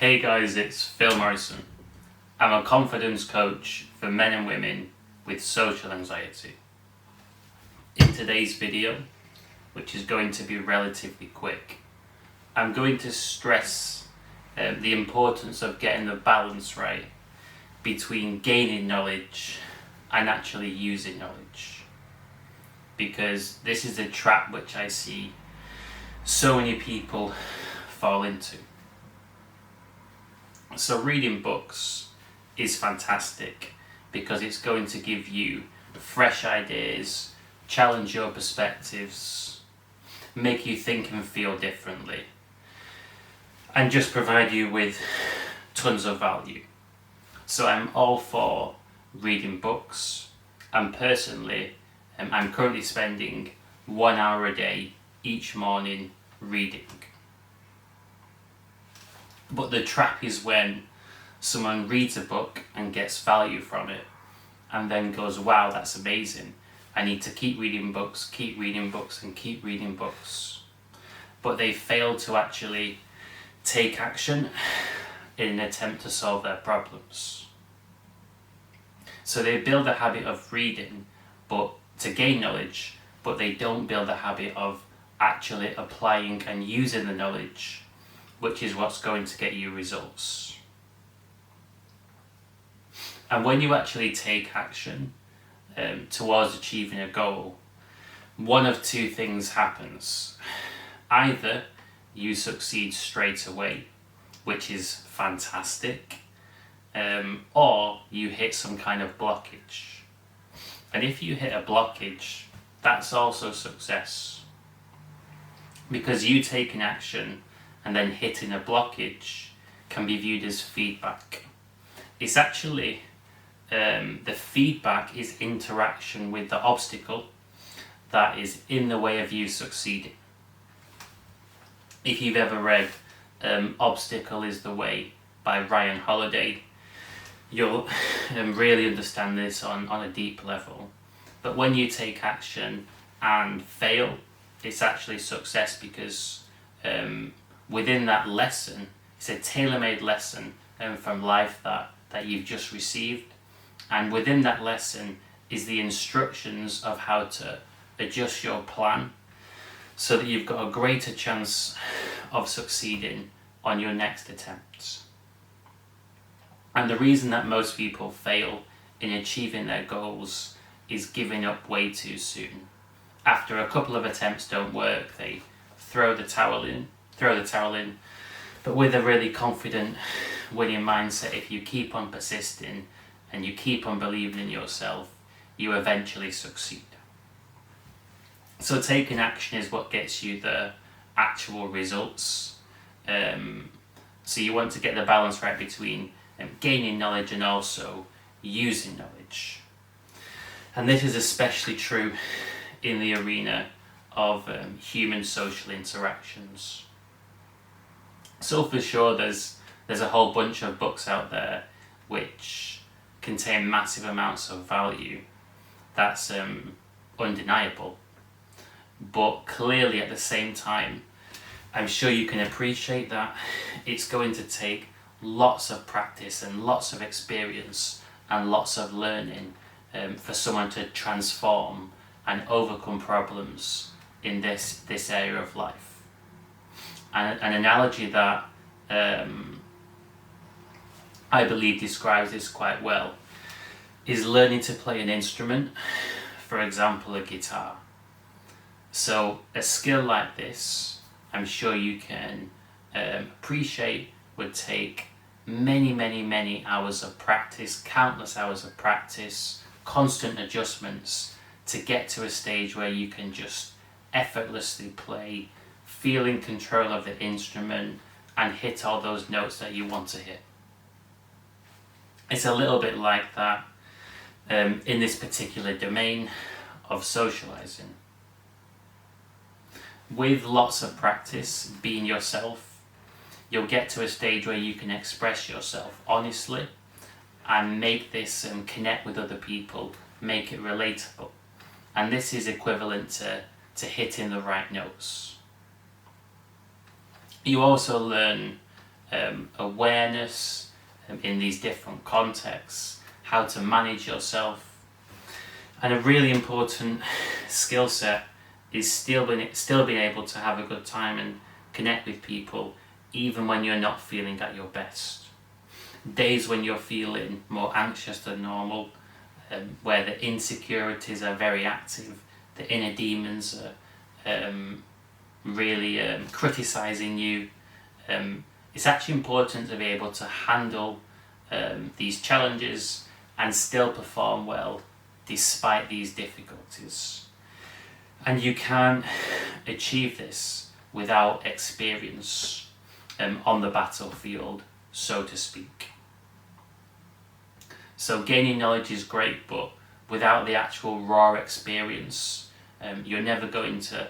Hey guys, it's Phil Morrison. I'm a confidence coach for men and women with social anxiety. In today's video, which is going to be relatively quick, I'm going to stress the importance of getting the balance right between gaining knowledge and actually using knowledge. Because this is a trap which I see so many people fall into. So reading books is fantastic because it's going to give you fresh ideas, challenge your perspectives, make you think and feel differently, and just provide you with tons of value. So I'm all for reading books, and personally I'm currently spending 1 hour a day each morning reading. But the trap is when someone reads a book and gets value from it and then goes, wow, that's amazing. I need to keep reading books and keep reading books. But they fail to actually take action in an attempt to solve their problems. So they build a habit of reading but to gain knowledge, but they don't build a habit of actually applying and using the knowledge, which is what's going to get you results. And when you actually take action towards achieving a goal, one of two things happens. Either you succeed straight away, which is fantastic, or you hit some kind of blockage. And if you hit a blockage, that's also success. Because you taking action and then hitting a blockage can be viewed as feedback. It's actually, the feedback is interaction with the obstacle that is in the way of you succeeding. If you've ever read Obstacle is the Way by Ryan Holiday, you'll really understand this on a deep level. But when you take action and fail, it's actually success because within that lesson, it's a tailor-made lesson from life that you've just received. And within that lesson is the instructions of how to adjust your plan so that you've got a greater chance of succeeding on your next attempts. And the reason that most people fail in achieving their goals is giving up way too soon. After a couple of attempts don't work, they throw the towel in. But with a really confident winning mindset, if you keep on persisting and you keep on believing in yourself, you eventually succeed. So taking action is what gets you the actual results. So you want to get the balance right between gaining knowledge and also using knowledge. And this is especially true in the arena of human social interactions. So for sure there's a whole bunch of books out there which contain massive amounts of value. That's undeniable. But clearly at the same time, I'm sure you can appreciate that it's going to take lots of practice and lots of experience and lots of learning for someone to transform and overcome problems in this area of life. And an analogy that I believe describes this quite well is learning to play an instrument, for example a guitar. So a skill like this, I'm sure you can appreciate, would take many hours of practice, countless hours of practice, constant adjustments to get to a stage where you can just effortlessly play, feel in control of the instrument and hit all those notes that you want to hit. It's a little bit like that in this particular domain of socializing. With lots of practice, being yourself, you'll get to a stage where you can express yourself honestly and make this connect with other people, make it relatable. And this is equivalent to hitting the right notes. You also learn awareness in these different contexts, how to manage yourself. And a really important skill set is still being able to have a good time and connect with people even when you're not feeling at your best. Days when you're feeling more anxious than normal, where the insecurities are very active, the inner demons are really criticizing you. It's actually important to be able to handle these challenges and still perform well despite these difficulties. And you can achieve this without experience on the battlefield, so to speak. So gaining knowledge is great, but without the actual raw experience, you're never going to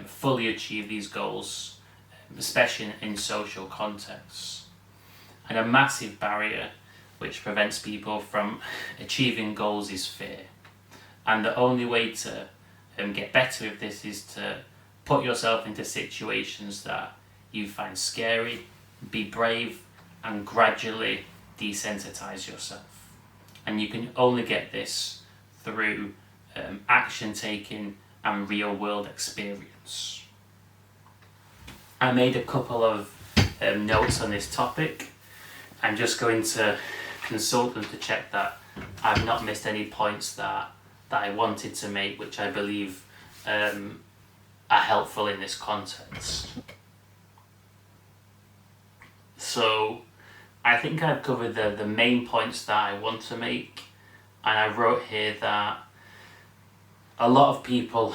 fully achieve these goals, especially in social contexts. And a massive barrier which prevents people from achieving goals is fear. And the only way to get better with this is to put yourself into situations that you find scary, be brave, and gradually desensitize yourself. And you can only get this through action taking and real world experience. I made a couple of notes on this topic. I'm just going to consult them to check that I've not missed any points that I wanted to make, which I believe are helpful in this context. So I think I've covered the main points that I want to make, and I wrote here that a lot of people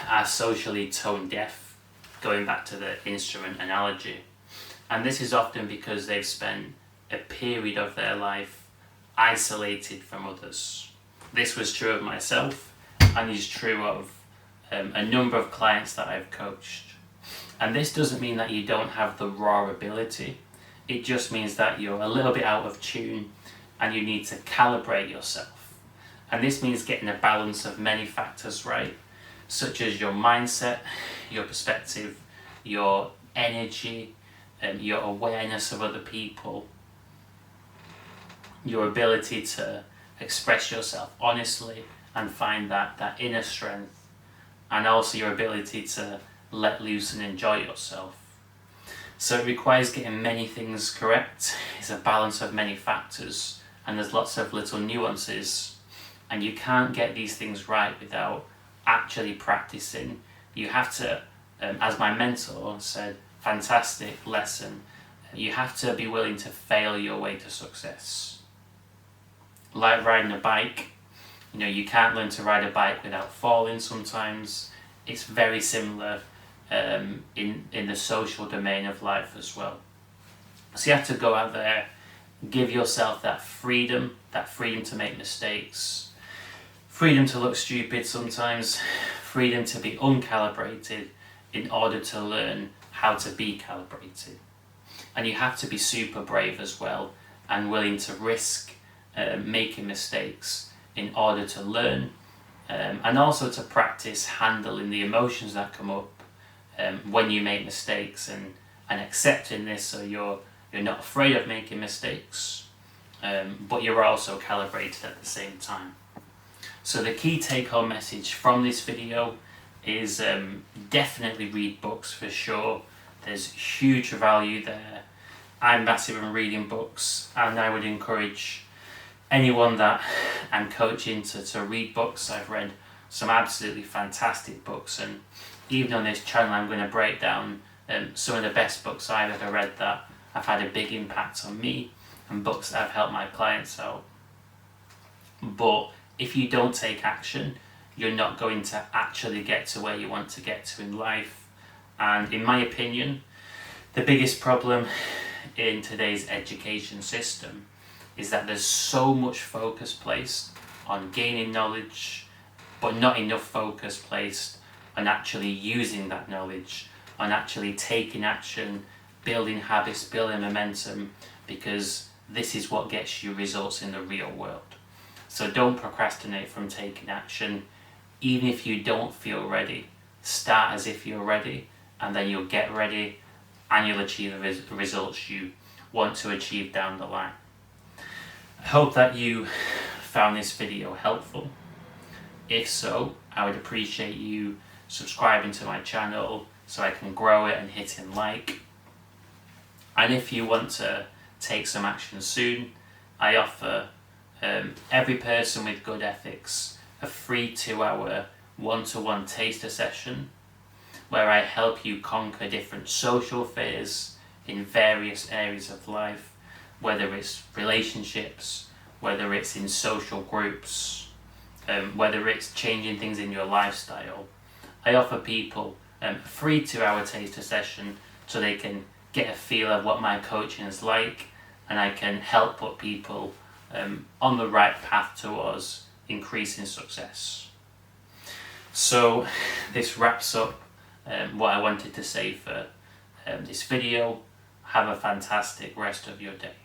are socially tone deaf, going back to the instrument analogy, and this is often because they've spent a period of their life isolated from others. This was true of myself and is true of a number of clients that I've coached. And this doesn't mean that you don't have the raw ability. It just means that you're a little bit out of tune and you need to calibrate yourself. And this means getting a balance of many factors right, such as your mindset, your perspective, your energy, your awareness of other people, your ability to express yourself honestly and find that inner strength, and also your ability to let loose and enjoy yourself. So it requires getting many things correct. It's a balance of many factors, and there's lots of little nuances, and you can't get these things right without actually practicing. You have to, as my mentor said, fantastic lesson, you have to be willing to fail your way to success. Like riding a bike, you can't learn to ride a bike without falling sometimes. It's very similar in the social domain of life as well. So you have to go out there, give yourself that freedom to make mistakes, freedom to look stupid sometimes, freedom to be uncalibrated in order to learn how to be calibrated. And you have to be super brave as well and willing to risk making mistakes in order to learn, and also to practice handling the emotions that come up when you make mistakes, and accepting this so you're not afraid of making mistakes, but you're also calibrated at the same time. So the key take-home message from this video is definitely read books for sure. There's huge value there. I'm massive in reading books, and I would encourage anyone that I'm coaching to read books. I've read some absolutely fantastic books, and even on this channel I'm going to break down some of the best books I've ever read that have had a big impact on me, and books that have helped my clients out. But if you don't take action, you're not going to actually get to where you want to get to in life. And in my opinion, the biggest problem in today's education system is that there's so much focus placed on gaining knowledge, but not enough focus placed on actually using that knowledge, on actually taking action, building habits, building momentum, because this is what gets you results in the real world. So don't procrastinate from taking action. Even if you don't feel ready, start as if you're ready, and then you'll get ready and you'll achieve the results you want to achieve down the line. I hope that you found this video helpful. If so, I would appreciate you subscribing to my channel so I can grow it and hitting like. And if you want to take some action soon, I offer every person with good ethics a free 2-hour one-to-one taster session where I help you conquer different social fears in various areas of life, whether it's relationships, whether it's in social groups, whether it's changing things in your lifestyle. I offer people a free 2-hour taster session so they can get a feel of what my coaching is like, and I can help put people on the right path towards increasing success. So this wraps up what I wanted to say for this video. Have a fantastic rest of your day.